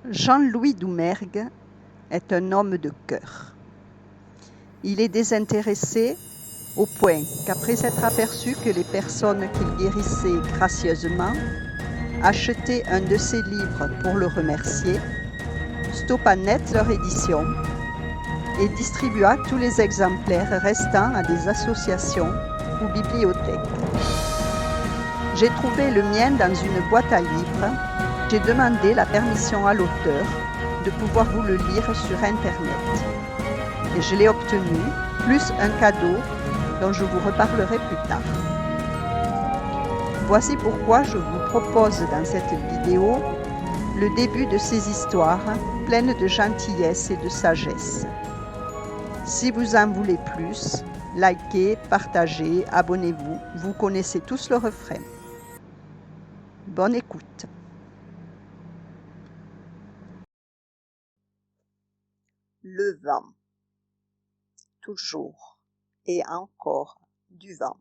Jean-Louis Doumergue est un homme de cœur. Il est désintéressé au point qu'après s'être aperçu que les personnes qu'il guérissait gracieusement achetaient un de ses livres pour le remercier, stoppa net leur édition et distribua tous les exemplaires restants à des associations ou bibliothèques. J'ai trouvé le mien dans une boîte à livres. J'ai demandé la permission à l'auteur de pouvoir vous le lire sur Internet. Et je l'ai obtenu, plus un cadeau dont je vous reparlerai plus tard. Voici pourquoi je vous propose dans cette vidéo le début de ces histoires pleines de gentillesse et de sagesse. Si vous en voulez plus, likez, partagez, abonnez-vous. Vous connaissez tous le refrain. Bonne écoute. Le vent. Toujours et encore du vent.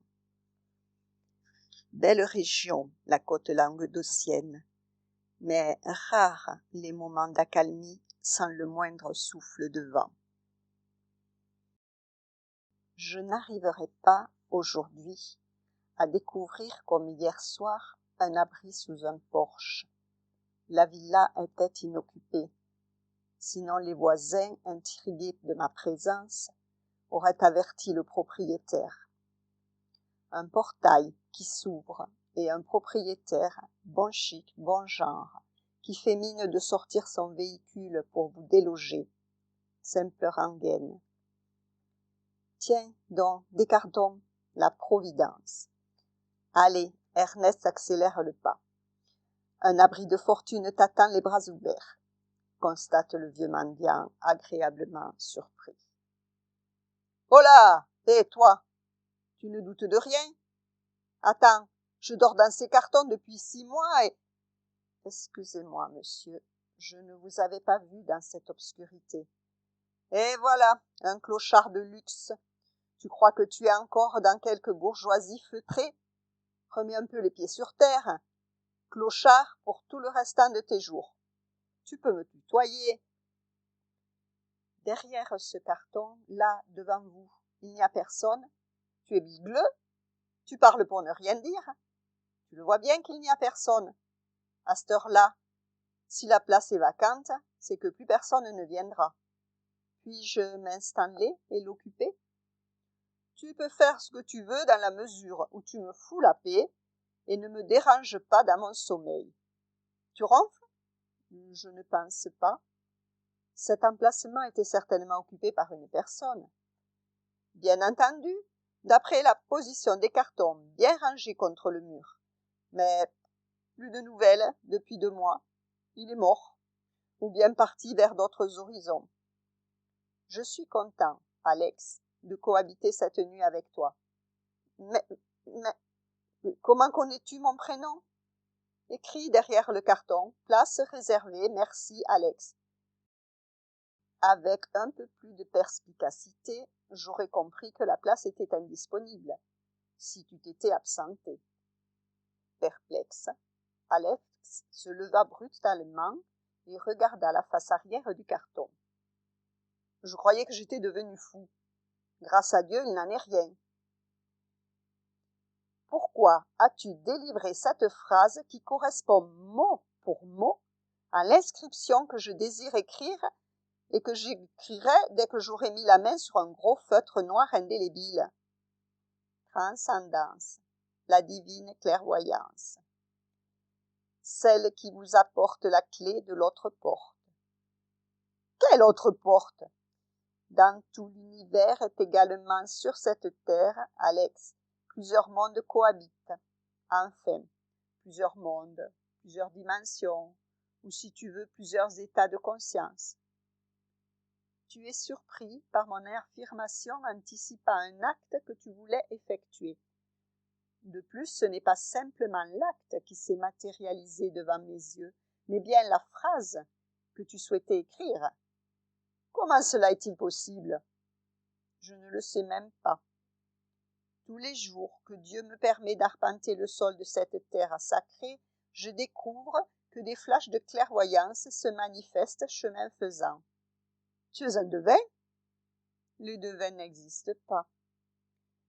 Belle région, la côte languedocienne, mais rares les moments d'accalmie sans le moindre souffle de vent. Je n'arriverai pas aujourd'hui à découvrir comme hier soir un abri sous un porche. La villa était inoccupée. Sinon les voisins, intrigués de ma présence, auraient averti le propriétaire. Un portail qui s'ouvre et un propriétaire, bon chic, bon genre, qui fait mine de sortir son véhicule pour vous déloger. Simple rengaine. Tiens donc, des cartons, la providence. Allez, Ernest accélère le pas. Un abri de fortune t'attend les bras ouverts, constate le vieux mendiant, agréablement surpris. Oh là, hé toi, tu ne doutes de rien? Attends, je dors dans ces cartons depuis 6 mois et... Excusez-moi, monsieur, je ne vous avais pas vu dans cette obscurité. Et voilà, un clochard de luxe. Tu crois que tu es encore dans quelque bourgeoisie feutrée? Remets un peu les pieds sur terre. Clochard pour tout le restant de tes jours. Tu peux me tutoyer. Derrière ce carton, là, devant vous, il n'y a personne. Tu es bigleux. Tu parles pour ne rien dire. Tu le vois bien qu'il n'y a personne. À cette heure-là, si la place est vacante, c'est que plus personne ne viendra. Puis-je m'installer et l'occuper? Tu peux faire ce que tu veux dans la mesure où tu me fous la paix et ne me dérange pas dans mon sommeil. Tu ronfles? Je ne pense pas. Cet emplacement était certainement occupé par une personne. Bien entendu, d'après la position des cartons bien rangés contre le mur. Mais plus de nouvelles depuis 2 mois. Il est mort, ou bien parti vers d'autres horizons. Je suis content, Alex, de cohabiter cette nuit avec toi. Mais, comment connais-tu mon prénom? Écrit derrière le carton, place réservée, merci, Alex. Avec un peu plus de perspicacité, j'aurais compris que la place était indisponible, si tu t'étais absenté. Perplexe, Alex se leva brutalement et regarda la face arrière du carton. Je croyais que j'étais devenu fou. Grâce à Dieu, il n'en est rien. Pourquoi as-tu délivré cette phrase qui correspond mot pour mot à l'inscription que je désire écrire et que j'écrirai dès que j'aurai mis la main sur un gros feutre noir indélébile? Transcendance, la divine clairvoyance. Celle qui vous apporte la clé de l'autre porte. Quelle autre porte? Dans tout l'univers est également sur cette terre, Alex, plusieurs mondes cohabitent. Enfin, plusieurs mondes, plusieurs dimensions, ou si tu veux, plusieurs états de conscience. Tu es surpris par mon affirmation anticipant un acte que tu voulais effectuer. De plus, ce n'est pas simplement l'acte qui s'est matérialisé devant mes yeux, mais bien la phrase que tu souhaitais écrire. Comment cela est-il possible? Je ne le sais même pas. Tous les jours que Dieu me permet d'arpenter le sol de cette terre sacrée, je découvre que des flashs de clairvoyance se manifestent chemin faisant. Tu es un devin? Le devin n'existe pas.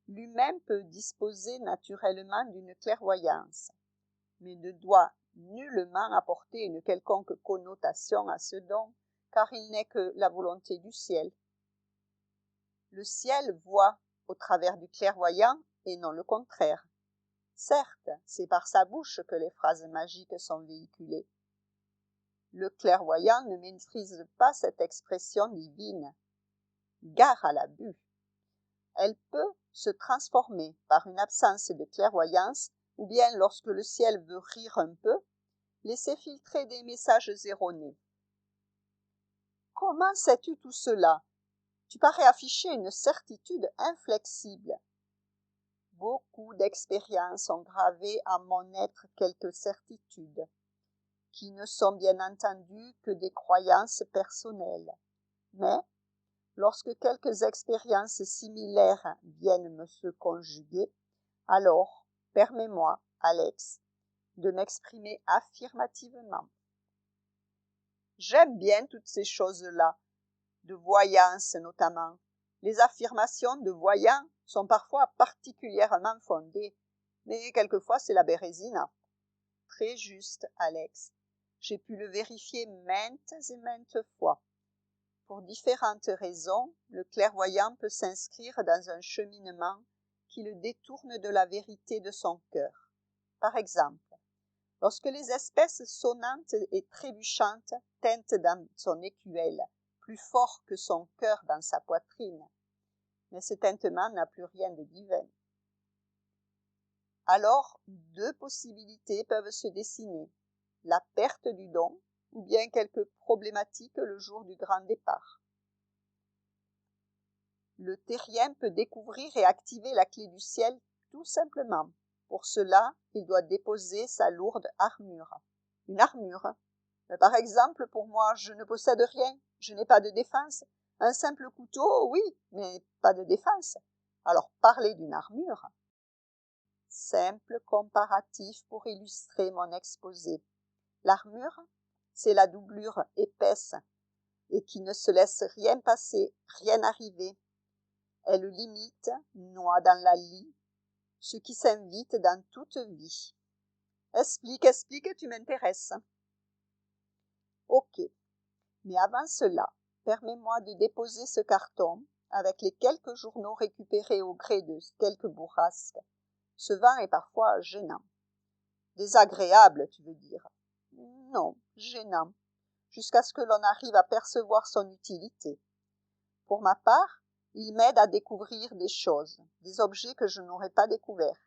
L'humain peut disposer naturellement d'une clairvoyance, mais ne doit nullement apporter une quelconque connotation à ce don, car il n'est que la volonté du ciel. Le ciel voit au travers du clairvoyant et non le contraire. Certes, c'est par sa bouche que les phrases magiques sont véhiculées. Le clairvoyant ne maîtrise pas cette expression divine. Gare à l'abus. Elle peut se transformer par une absence de clairvoyance ou bien, lorsque le ciel veut rire un peu, laisser filtrer des messages erronés. Comment sais-tu tout cela? Tu parais afficher une certitude inflexible. Beaucoup d'expériences ont gravé à mon être quelques certitudes, qui ne sont bien entendu que des croyances personnelles. Mais, lorsque quelques expériences similaires viennent me se conjuguer, alors, permets-moi, Alex, de m'exprimer affirmativement. J'aime bien toutes ces choses-là, de voyance notamment. Les affirmations de voyants sont parfois particulièrement fondées, mais quelquefois c'est la bérésina. Très juste, Alex. J'ai pu le vérifier maintes et maintes fois. Pour différentes raisons, le clairvoyant peut s'inscrire dans un cheminement qui le détourne de la vérité de son cœur. Par exemple, lorsque les espèces sonnantes et trébuchantes tintent dans son écuelle, plus fort que son cœur dans sa poitrine, mais ce tintement n'a plus rien de divin. Alors, deux possibilités peuvent se dessiner, la perte du don ou bien quelques problématiques le jour du grand départ. Le terrien peut découvrir et activer la clé du ciel tout simplement. Pour cela, il doit déposer sa lourde armure. Une armure. Mais par exemple, pour moi, je ne possède rien, je n'ai pas de défense. Un simple couteau, oui, mais pas de défense. Alors parlez d'une armure. Simple comparatif pour illustrer mon exposé. L'armure, c'est la doublure épaisse et qui ne se laisse rien passer, rien arriver. Elle limite, noie dans la lie, ce qui s'invite dans toute vie. Explique, tu m'intéresses. Ok, mais avant cela, permets-moi de déposer ce carton avec les quelques journaux récupérés au gré de quelques bourrasques. Ce vent est parfois gênant. Désagréable, tu veux dire? Non, gênant, jusqu'à ce que l'on arrive à percevoir son utilité. Pour ma part, il m'aide à découvrir des choses, des objets que je n'aurais pas découverts.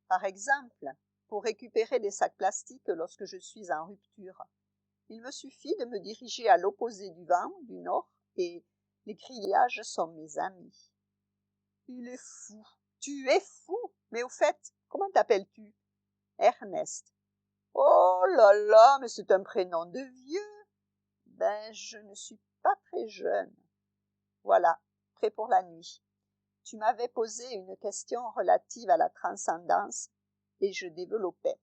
Par exemple, pour récupérer des sacs plastiques lorsque je suis en rupture, il me suffit de me diriger à l'opposé du vent, du nord, et les grillages sont mes amis. Il est fou. Tu es fou. Mais au fait, comment t'appelles-tu? Ernest. Oh là là, mais c'est un prénom de vieux. Ben, je ne suis pas très jeune. Voilà, prêt pour la nuit. Tu m'avais posé une question relative à la transcendance et je développais.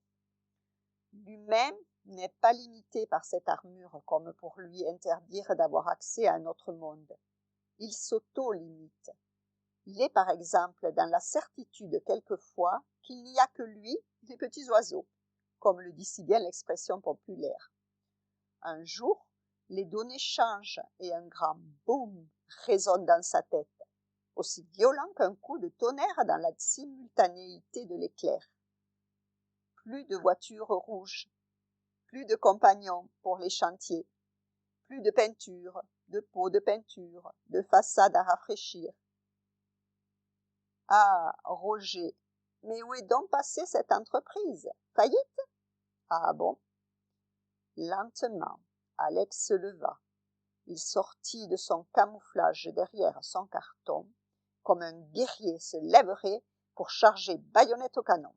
L'humain n'est pas limité par cette armure comme pour lui interdire d'avoir accès à un autre monde. Il s'auto-limite. Il est par exemple dans la certitude quelquefois qu'il n'y a que lui, les petits oiseaux, comme le dit si bien l'expression populaire. Un jour, les données changent et un grand boum résonne dans sa tête, aussi violent qu'un coup de tonnerre dans la simultanéité de l'éclair. Plus de voitures rouges, plus de compagnons pour les chantiers, plus de peinture, de pots de peinture, de façades à rafraîchir. Ah, Roger, mais où est donc passée cette entreprise? Faillite? Ah bon? Lentement, Alex se leva. Il sortit de son camouflage derrière son carton, comme un guerrier se lèverait pour charger baïonnette au canon.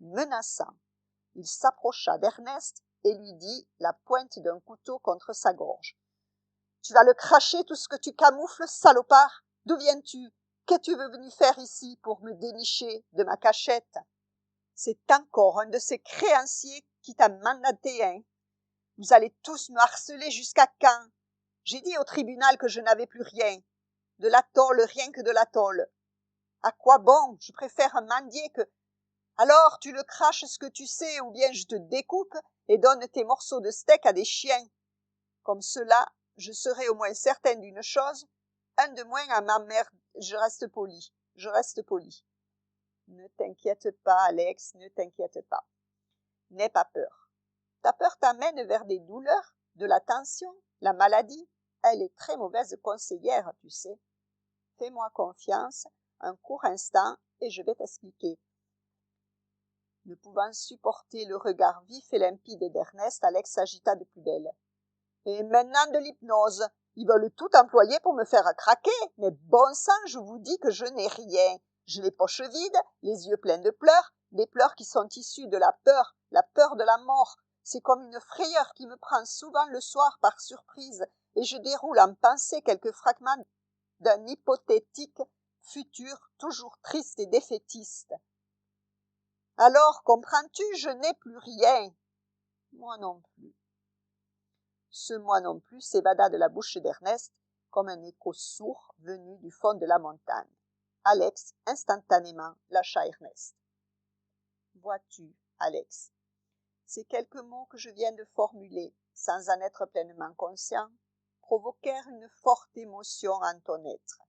Menaçant, il s'approcha d'Ernest et lui dit, la pointe d'un couteau contre sa gorge. « Tu vas le cracher tout ce que tu camoufles, salopard? D'où viens-tu? Qu'es-tu venu faire ici pour me dénicher de ma cachette? C'est encore un de ces créanciers qui t'a mandaté, hein? Vous allez tous me harceler jusqu'à quand? J'ai dit au tribunal que je n'avais plus rien. De la tôle, rien que de la tôle. À quoi bon? Je préfère mendier que... Alors tu le craches ce que tu sais, ou bien je te découpe et donne tes morceaux de steak à des chiens. Comme cela, je serai au moins certaine d'une chose, un de moins à ma mère. Je reste poli. Ne t'inquiète pas, Alex, ne t'inquiète pas. N'aie pas peur. Ta peur t'amène vers des douleurs, de la tension, la maladie. Elle est très mauvaise conseillère, tu sais. Fais-moi confiance, un court instant, et je vais t'expliquer. Ne pouvant supporter le regard vif et limpide d'Ernest, Alex s'agita de plus belle. Et maintenant de l'hypnose. Ils veulent tout employer pour me faire craquer. Mais bon sang, je vous dis que je n'ai rien. J'ai les poches vides, les yeux pleins de pleurs, des pleurs qui sont issus de la peur de la mort. C'est comme une frayeur qui me prend souvent le soir par surprise, et je déroule en pensée quelques fragments d'un hypothétique futur toujours triste et défaitiste. Alors, comprends-tu, je n'ai plus rien. Moi non plus. Ce moi non plus s'évada de la bouche d'Ernest comme un écho sourd venu du fond de la montagne. Alex, instantanément, lâcha Ernest. Vois-tu, Alex, ces quelques mots que je viens de formuler, sans en être pleinement conscient, provoquèrent une forte émotion en ton être,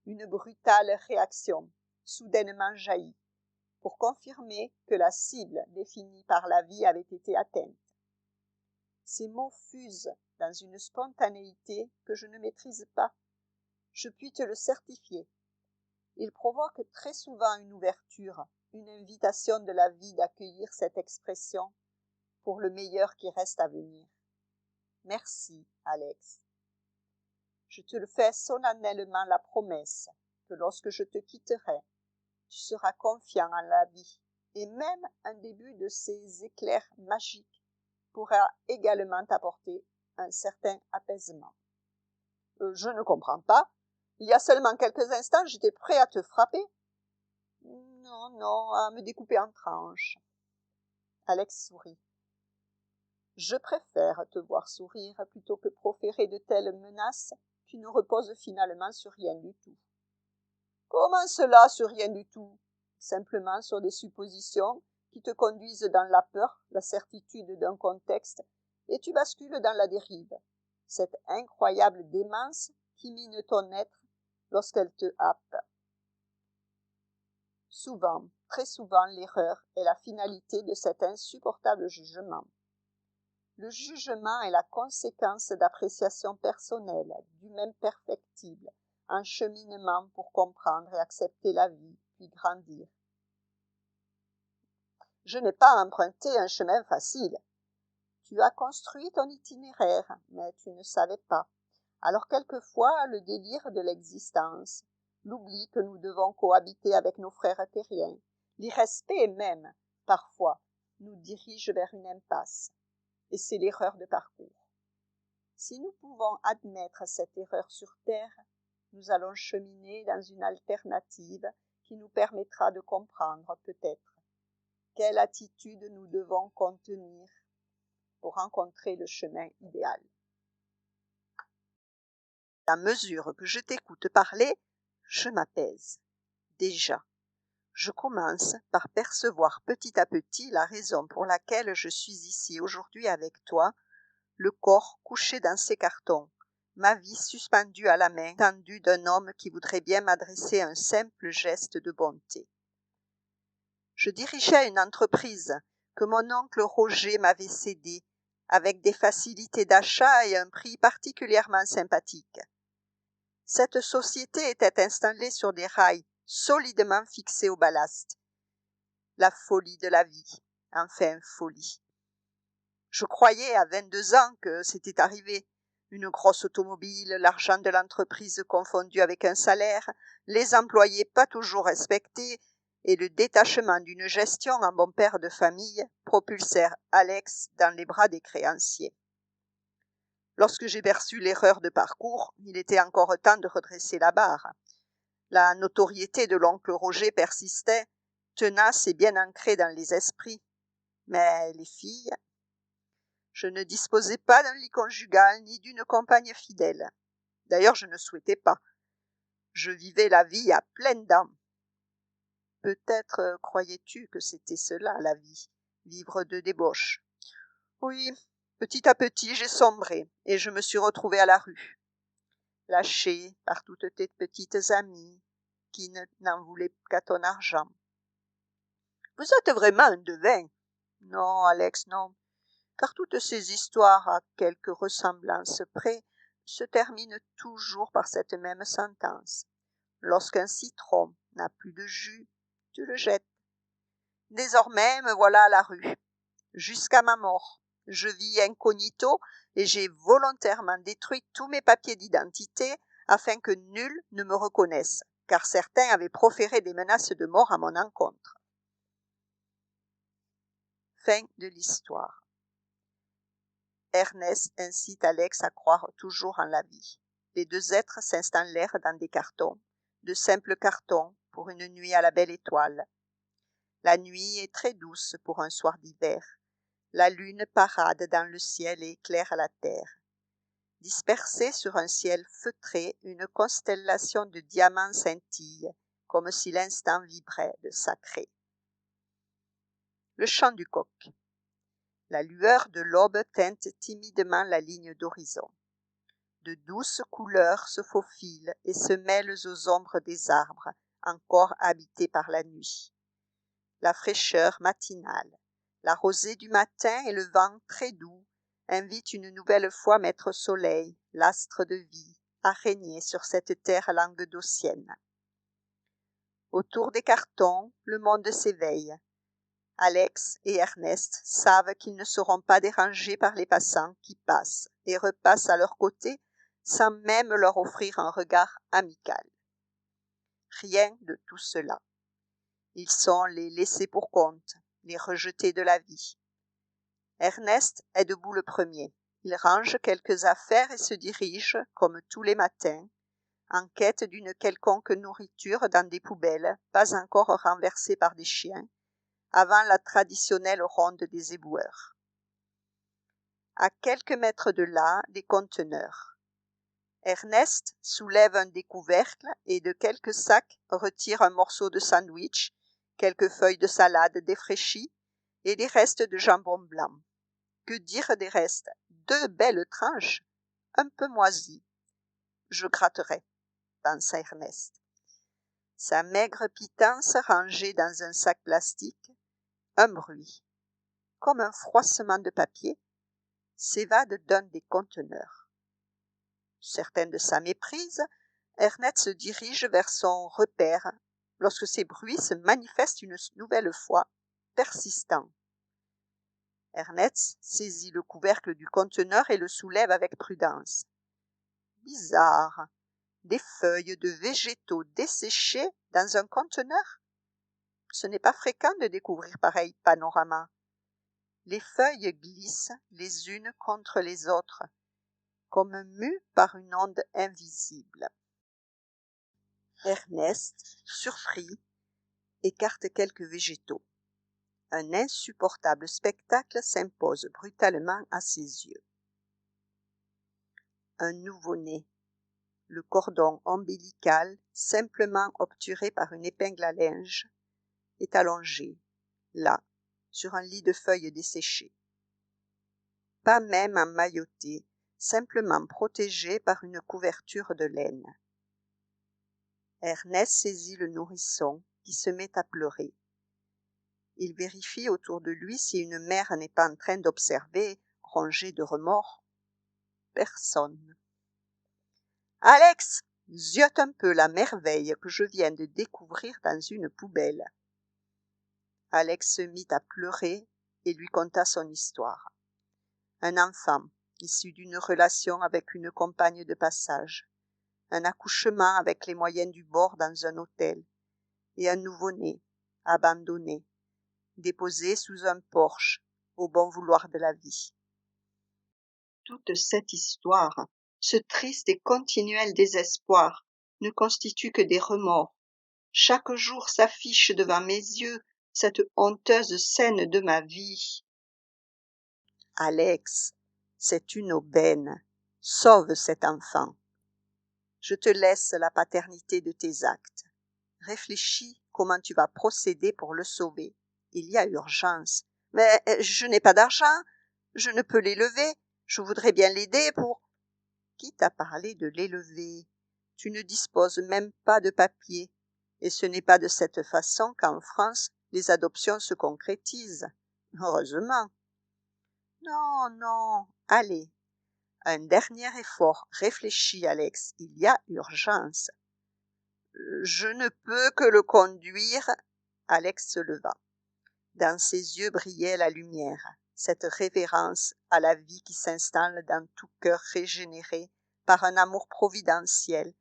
une brutale réaction, soudainement jaillie, pour confirmer que la cible définie par la vie avait été atteinte. Ces mots fusent dans une spontanéité que je ne maîtrise pas. Je puis te le certifier. Ils provoquent très souvent une ouverture, une invitation de la vie d'accueillir cette expression pour le meilleur qui reste à venir. Merci, Alex. Je te le fais solennellement la promesse que lorsque je te quitterai, tu seras confiant en la vie, et même un début de ces éclairs magiques pourra également t'apporter un certain apaisement. Je ne comprends pas. Il y a seulement quelques instants, j'étais prêt à te frapper. Non, à me découper en tranches. Alex sourit. Je préfère te voir sourire plutôt que proférer de telles menaces qui ne reposent finalement sur rien du tout. Comment cela, sur rien du tout? Simplement sur des suppositions qui te conduisent dans la peur, la certitude d'un contexte, et tu bascules dans la dérive, cette incroyable démence qui mine ton être lorsqu'elle te happe. Souvent, très souvent, l'erreur est la finalité de cet insupportable jugement. Le jugement est la conséquence d'appréciations personnelles, du même perfectible, un cheminement pour comprendre et accepter la vie, puis grandir. Je n'ai pas emprunté un chemin facile. Tu as construit ton itinéraire, mais tu ne savais pas. Alors quelquefois, le délire de l'existence, l'oubli que nous devons cohabiter avec nos frères terriens, l'irrespect même, parfois, nous dirige vers une impasse. Et c'est l'erreur de parcours. Si nous pouvons admettre cette erreur sur terre, nous allons cheminer dans une alternative qui nous permettra de comprendre peut-être quelle attitude nous devons contenir pour rencontrer le chemin idéal. À mesure que je t'écoute parler, je m'apaise. Déjà, je commence par percevoir petit à petit la raison pour laquelle je suis ici aujourd'hui avec toi, le corps couché dans ses cartons, ma vie suspendue à la main tendue d'un homme qui voudrait bien m'adresser un simple geste de bonté. Je dirigeais une entreprise que mon oncle Roger m'avait cédée, avec des facilités d'achat et un prix particulièrement sympathique. Cette société était installée sur des rails solidement fixés au ballast. La folie de la vie, enfin folie. Je croyais à 22 ans que c'était arrivé. Une grosse automobile, l'argent de l'entreprise confondu avec un salaire, les employés pas toujours respectés et le détachement d'une gestion en bon père de famille propulsèrent Alex dans les bras des créanciers. Lorsque j'ai perçu l'erreur de parcours, il était encore temps de redresser la barre. La notoriété de l'oncle Roger persistait, tenace et bien ancrée dans les esprits. Mais les filles... Je ne disposais pas d'un lit conjugal ni d'une compagne fidèle. D'ailleurs, je ne souhaitais pas. Je vivais la vie à pleines dents. Peut-être croyais-tu que c'était cela, la vie, vivre de débauche. Oui, petit à petit, j'ai sombré et je me suis retrouvée à la rue, lâchée par toutes tes petites amies qui n'en voulaient qu'à ton argent. Vous êtes vraiment un devin. Non, Alex, non, car toutes ces histoires, à quelque ressemblance près, se terminent toujours par cette même sentence. Lorsqu'un citron n'a plus de jus, tu le jettes. Désormais, me voilà à la rue, jusqu'à ma mort. Je vis incognito et j'ai volontairement détruit tous mes papiers d'identité afin que nul ne me reconnaisse, car certains avaient proféré des menaces de mort à mon encontre. Fin de l'histoire. Ernest incite Alex à croire toujours en la vie. Les deux êtres s'installèrent dans des cartons, de simples cartons pour une nuit à la belle étoile. La nuit est très douce pour un soir d'hiver. La lune parade dans le ciel et éclaire la terre. Dispersée sur un ciel feutré, une constellation de diamants scintille, comme si l'instant vibrait de sacré. Le chant du coq. La lueur de l'aube teinte timidement la ligne d'horizon. De douces couleurs se faufilent et se mêlent aux ombres des arbres, encore habités par la nuit. La fraîcheur matinale, la rosée du matin et le vent très doux invitent une nouvelle fois Maître Soleil, l'astre de vie, à régner sur cette terre languedocienne. Autour des cartons, le monde s'éveille. Alex et Ernest savent qu'ils ne seront pas dérangés par les passants qui passent et repassent à leur côté sans même leur offrir un regard amical. Rien de tout cela. Ils sont les laissés pour compte, les rejetés de la vie. Ernest est debout le premier. Il range quelques affaires et se dirige, comme tous les matins, en quête d'une quelconque nourriture dans des poubelles, pas encore renversées par des chiens, avant la traditionnelle ronde des éboueurs. À quelques mètres de là, des conteneurs. Ernest soulève un des couvercles et de quelques sacs retire un morceau de sandwich, quelques feuilles de salade défraîchies et des restes de jambon blanc. Que dire des restes? 2 belles tranches, un peu moisies. Je gratterai, pensa Ernest. Sa maigre pitance rangée dans un sac plastique, un bruit, comme un froissement de papier, s'évade d'un des conteneurs. Certain de sa méprise, Ernest se dirige vers son repère lorsque ces bruits se manifestent une nouvelle fois, persistants. Ernest saisit le couvercle du conteneur et le soulève avec prudence. Bizarre, des feuilles de végétaux desséchés dans un conteneur? Ce n'est pas fréquent de découvrir pareil panorama. Les feuilles glissent les unes contre les autres, comme mues par une onde invisible. Ernest, surpris, écarte quelques végétaux. Un insupportable spectacle s'impose brutalement à ses yeux. Un nouveau-né, le cordon ombilical, simplement obturé par une épingle à linge, est allongé, là, sur un lit de feuilles desséchées. Pas même emmailloté, simplement protégé par une couverture de laine. Ernest saisit le nourrisson, qui se met à pleurer. Il vérifie autour de lui si une mère n'est pas en train d'observer, rongée de remords. Personne. Alex, ziote un peu la merveille que je viens de découvrir dans une poubelle. Alex se mit à pleurer et lui conta son histoire. Un enfant, issu d'une relation avec une compagne de passage, un accouchement avec les moyens du bord dans un hôtel, et un nouveau-né, abandonné, déposé sous un porche, au bon vouloir de la vie. Toute cette histoire, ce triste et continuel désespoir, ne constitue que des remords. Chaque jour s'affiche devant mes yeux cette honteuse scène de ma vie. Alex, c'est une aubaine. Sauve cet enfant. Je te laisse la paternité de tes actes. Réfléchis comment tu vas procéder pour le sauver. Il y a urgence. Mais je n'ai pas d'argent. Je ne peux l'élever. Je voudrais bien l'aider pour... Qui t'a parlé de l'élever? Tu ne disposes même pas de papier. Et ce n'est pas de cette façon qu'en France, les adoptions se concrétisent. Heureusement. Non, non. Allez. Un dernier effort. Réfléchis, Alex. Il y a urgence. Je ne peux que le conduire. Alex se leva. Dans ses yeux brillait la lumière, cette révérence à la vie qui s'installe dans tout cœur régénéré par un amour providentiel,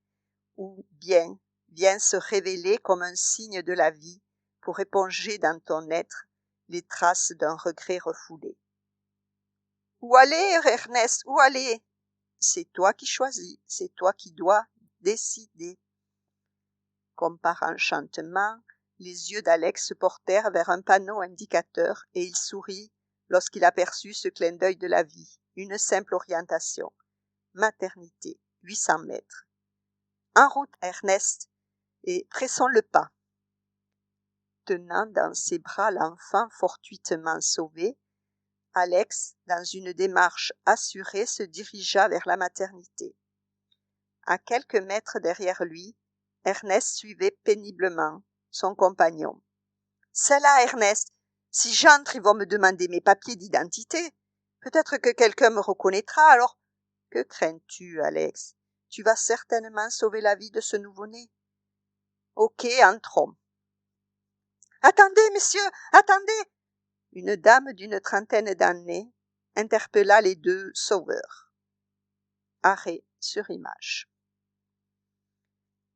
ou bien vient se révéler comme un signe de la vie pour éponger dans ton être les traces d'un regret refoulé. Où aller, Ernest, où aller? C'est toi qui choisis, c'est toi qui dois décider. Comme par enchantement, les yeux d'Alex se portèrent vers un panneau indicateur et il sourit lorsqu'il aperçut ce clin d'œil de la vie, une simple orientation. Maternité, 800 mètres. En route, Ernest, et pressons le pas. Tenant dans ses bras l'enfant fortuitement sauvé, Alex, dans une démarche assurée, se dirigea vers la maternité. À quelques mètres derrière lui, Ernest suivait péniblement son compagnon. « C'est là, Ernest. Si j'entre, ils vont me demander mes papiers d'identité. Peut-être que quelqu'un me reconnaîtra, alors... » « Que crains-tu, Alex? Tu vas certainement sauver la vie de ce nouveau-né. »« Ok, entrons. »« Attendez, messieurs, attendez !» Une dame d'une trentaine d'années interpella les deux sauveurs. Arrêt sur image.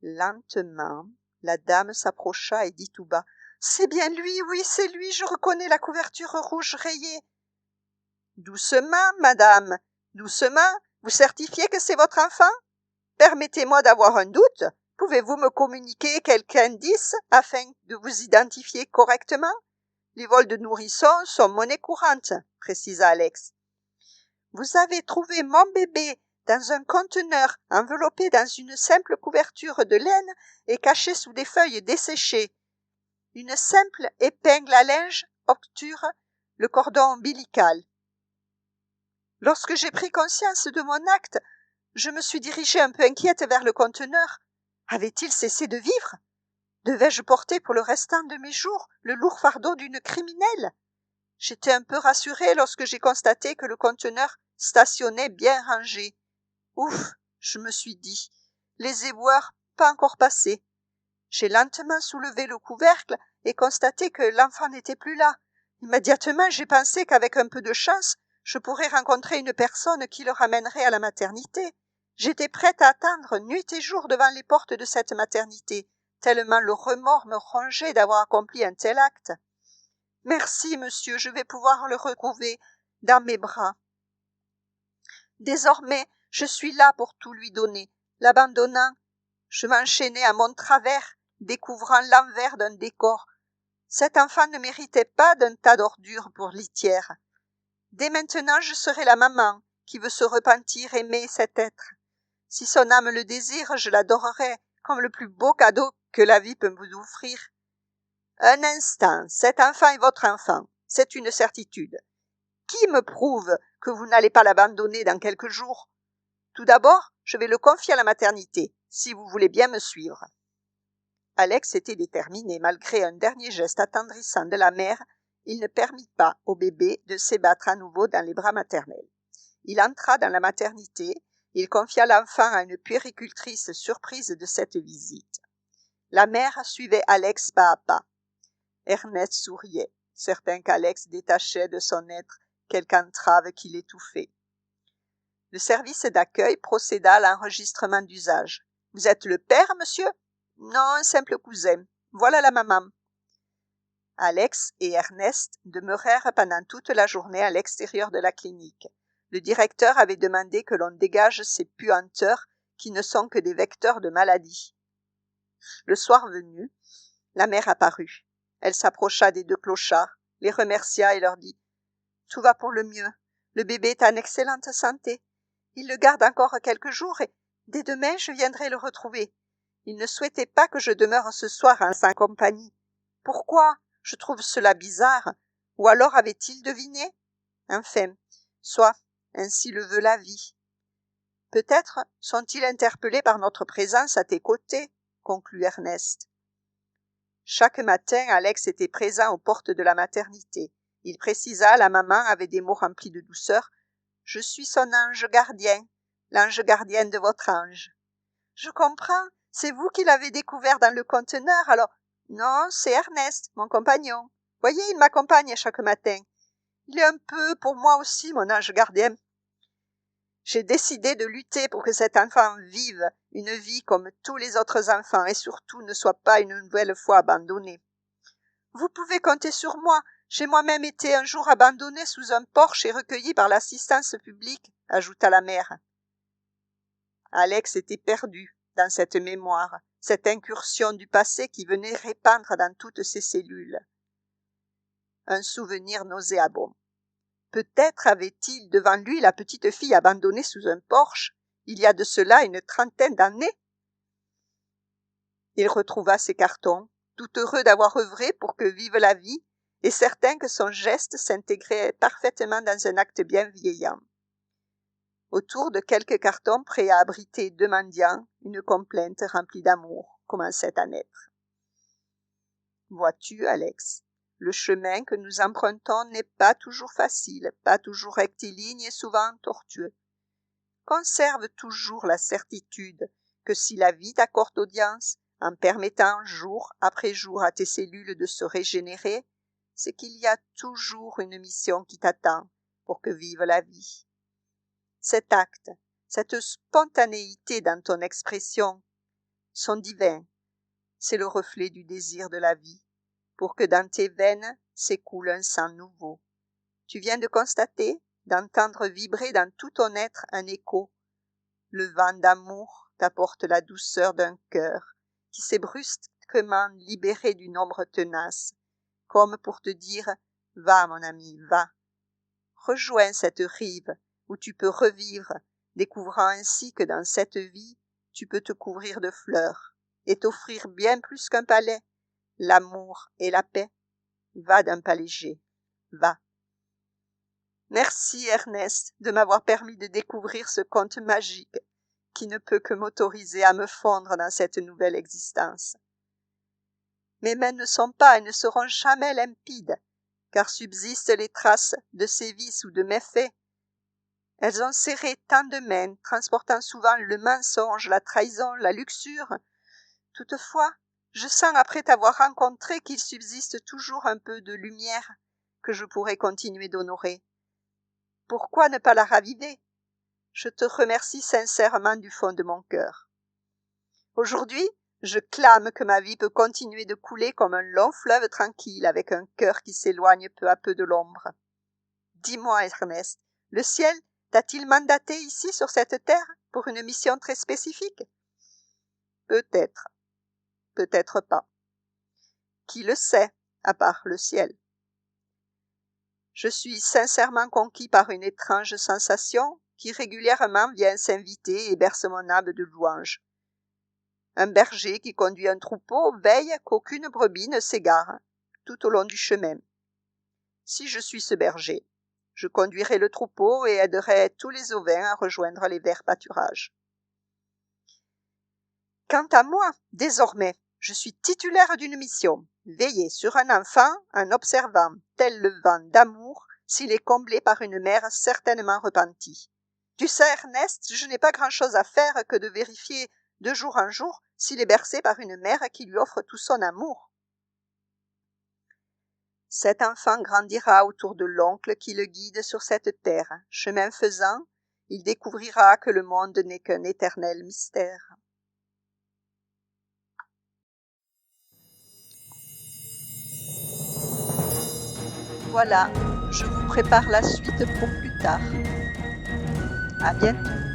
Lentement, la dame s'approcha et dit tout bas: « C'est bien lui, oui, c'est lui, je reconnais la couverture rouge rayée. »« Doucement, madame, doucement, vous certifiez que c'est votre enfant? Permettez-moi d'avoir un doute. Pouvez-vous me communiquer quelque indice afin de vous identifier correctement? Les vols de nourrissons sont monnaie courante, précisa Alex. Vous avez trouvé mon bébé dans un conteneur enveloppé dans une simple couverture de laine et caché sous des feuilles desséchées. Une simple épingle à linge obture le cordon ombilical. Lorsque j'ai pris conscience de mon acte, je me suis dirigée un peu inquiète vers le conteneur. Avait-il cessé de vivre? Devais-je porter pour le restant de mes jours le lourd fardeau d'une criminelle? J'étais un peu rassurée lorsque j'ai constaté que le conteneur stationnait bien rangé. Ouf, je me suis dit, les éboueurs pas encore passés. J'ai lentement soulevé le couvercle et constaté que l'enfant n'était plus là. Immédiatement, j'ai pensé qu'avec un peu de chance, je pourrais rencontrer une personne qui le ramènerait à la maternité. J'étais prête à attendre nuit et jour devant les portes de cette maternité, tellement le remords me rongeait d'avoir accompli un tel acte. Merci, monsieur, je vais pouvoir le retrouver dans mes bras. Désormais, je suis là pour tout lui donner. L'abandonnant, je m'enchaînais à mon travers, découvrant l'envers d'un décor. Cet enfant ne méritait pas d'un tas d'ordures pour litière. Dès maintenant, je serai la maman qui veut se repentir, aimer cet être. Si son âme le désire, je l'adorerai comme le plus beau cadeau que la vie peut vous offrir. Un instant, cet enfant est votre enfant, c'est une certitude. Qui me prouve que vous n'allez pas l'abandonner dans quelques jours? Tout d'abord, je vais le confier à la maternité, si vous voulez bien me suivre. Alex était déterminé. Malgré un dernier geste attendrissant de la mère, il ne permit pas au bébé de s'ébattre à nouveau dans les bras maternels. Il entra dans la maternité, il confia l'enfant à une puéricultrice surprise de cette visite. La mère suivait Alex pas à pas. Ernest souriait, certain qu'Alex détachait de son être quelque entrave qui l'étouffait. Le service d'accueil procéda à l'enregistrement d'usage. « Vous êtes le père, monsieur ?»« Non, un simple cousin. Voilà la maman. » Alex et Ernest demeurèrent pendant toute la journée à l'extérieur de la clinique. Le directeur avait demandé que l'on dégage ces puanteurs qui ne sont que des vecteurs de maladie. Le soir venu, la mère apparut. Elle s'approcha des deux clochards, les remercia et leur dit « Tout va pour le mieux. Le bébé est en excellente santé. Il le garde encore quelques jours et dès demain je viendrai le retrouver. Il ne souhaitait pas que je demeure ce soir en sa compagnie. Pourquoi? Je trouve cela bizarre. Ou alors avait-il deviné? Enfin, soit, ainsi le veut la vie. Peut-être sont-ils interpellés par notre présence à tes côtés, conclut Ernest. Chaque matin, Alex était présent aux portes de la maternité. Il précisa à la maman avec des mots remplis de douceur: « Je suis son ange gardien, l'ange gardien de votre ange. »« Je comprends, c'est vous qui l'avez découvert dans le conteneur, alors... » »« Non, c'est Ernest, mon compagnon. Voyez, il m'accompagne chaque matin. Il est un peu pour moi aussi, mon ange gardien. J'ai décidé de lutter pour que cet enfant vive une vie comme tous les autres enfants et surtout ne soit pas une nouvelle fois abandonné. Vous pouvez compter sur moi. J'ai moi-même été un jour abandonné sous un porche et recueilli par l'assistance publique, ajouta la mère. Alex était perdu dans cette mémoire, cette incursion du passé qui venait répandre dans toutes ses cellules. Un souvenir nauséabond. Peut-être avait-il devant lui la petite fille abandonnée sous un porche, il y a de cela une trentaine d'années. Il retrouva ses cartons, tout heureux d'avoir œuvré pour que vive la vie, et certain que son geste s'intégrait parfaitement dans un acte bienveillant. Autour de quelques cartons prêts à abriter deux mendiants, une complainte remplie d'amour commençait à naître. « Vois-tu, Alex, le chemin que nous empruntons n'est pas toujours facile, pas toujours rectiligne et souvent tortueux. Conserve toujours la certitude que si la vie t'accorde audience, en permettant jour après jour à tes cellules de se régénérer, c'est qu'il y a toujours une mission qui t'attend pour que vive la vie. Cet acte, cette spontanéité dans ton expression sont divins. C'est le reflet du désir de la vie, pour que dans tes veines s'écoule un sang nouveau. Tu viens de constater, d'entendre vibrer dans tout ton être un écho. Le vent d'amour t'apporte la douceur d'un cœur qui s'est brusquement libéré d'une ombre tenace, comme pour te dire « Va, mon ami, va ». Rejoins cette rive où tu peux revivre, découvrant ainsi que dans cette vie, tu peux te couvrir de fleurs et t'offrir bien plus qu'un palais, l'amour et la paix. Va d'un pas léger, va. Merci, Ernest, de m'avoir permis de découvrir ce conte magique qui ne peut que m'autoriser à me fondre dans cette nouvelle existence. Mes mains ne sont pas et ne seront jamais limpides, car subsistent les traces de sévices ou de méfaits. Elles ont serré tant de mains, transportant souvent le mensonge, la trahison, la luxure. Toutefois, je sens après t'avoir rencontré qu'il subsiste toujours un peu de lumière que je pourrais continuer d'honorer. Pourquoi ne pas la raviver? Je te remercie sincèrement du fond de mon cœur. Aujourd'hui, je clame que ma vie peut continuer de couler comme un long fleuve tranquille avec un cœur qui s'éloigne peu à peu de l'ombre. Dis-moi, Ernest, le ciel t'a-t-il mandaté ici sur cette terre pour une mission très spécifique? Peut-être, peut-être pas. Qui le sait, à part le ciel? Je suis sincèrement conquis par une étrange sensation qui régulièrement vient s'inviter et berce mon âme de louanges. Un berger qui conduit un troupeau veille qu'aucune brebis ne s'égare tout au long du chemin. Si je suis ce berger, je conduirai le troupeau et aiderai tous les ovins à rejoindre les verts pâturages. Quant à moi, désormais, je suis titulaire d'une mission, veiller sur un enfant en observant, tel le vent d'amour, s'il est comblé par une mère certainement repentie. Tu sais, Ernest, je n'ai pas grand-chose à faire que de vérifier de jour en jour s'il est bercé par une mère qui lui offre tout son amour. Cet enfant grandira autour de l'oncle qui le guide sur cette terre. Chemin faisant, il découvrira que le monde n'est qu'un éternel mystère. Voilà, je vous prépare la suite pour plus tard. À bientôt.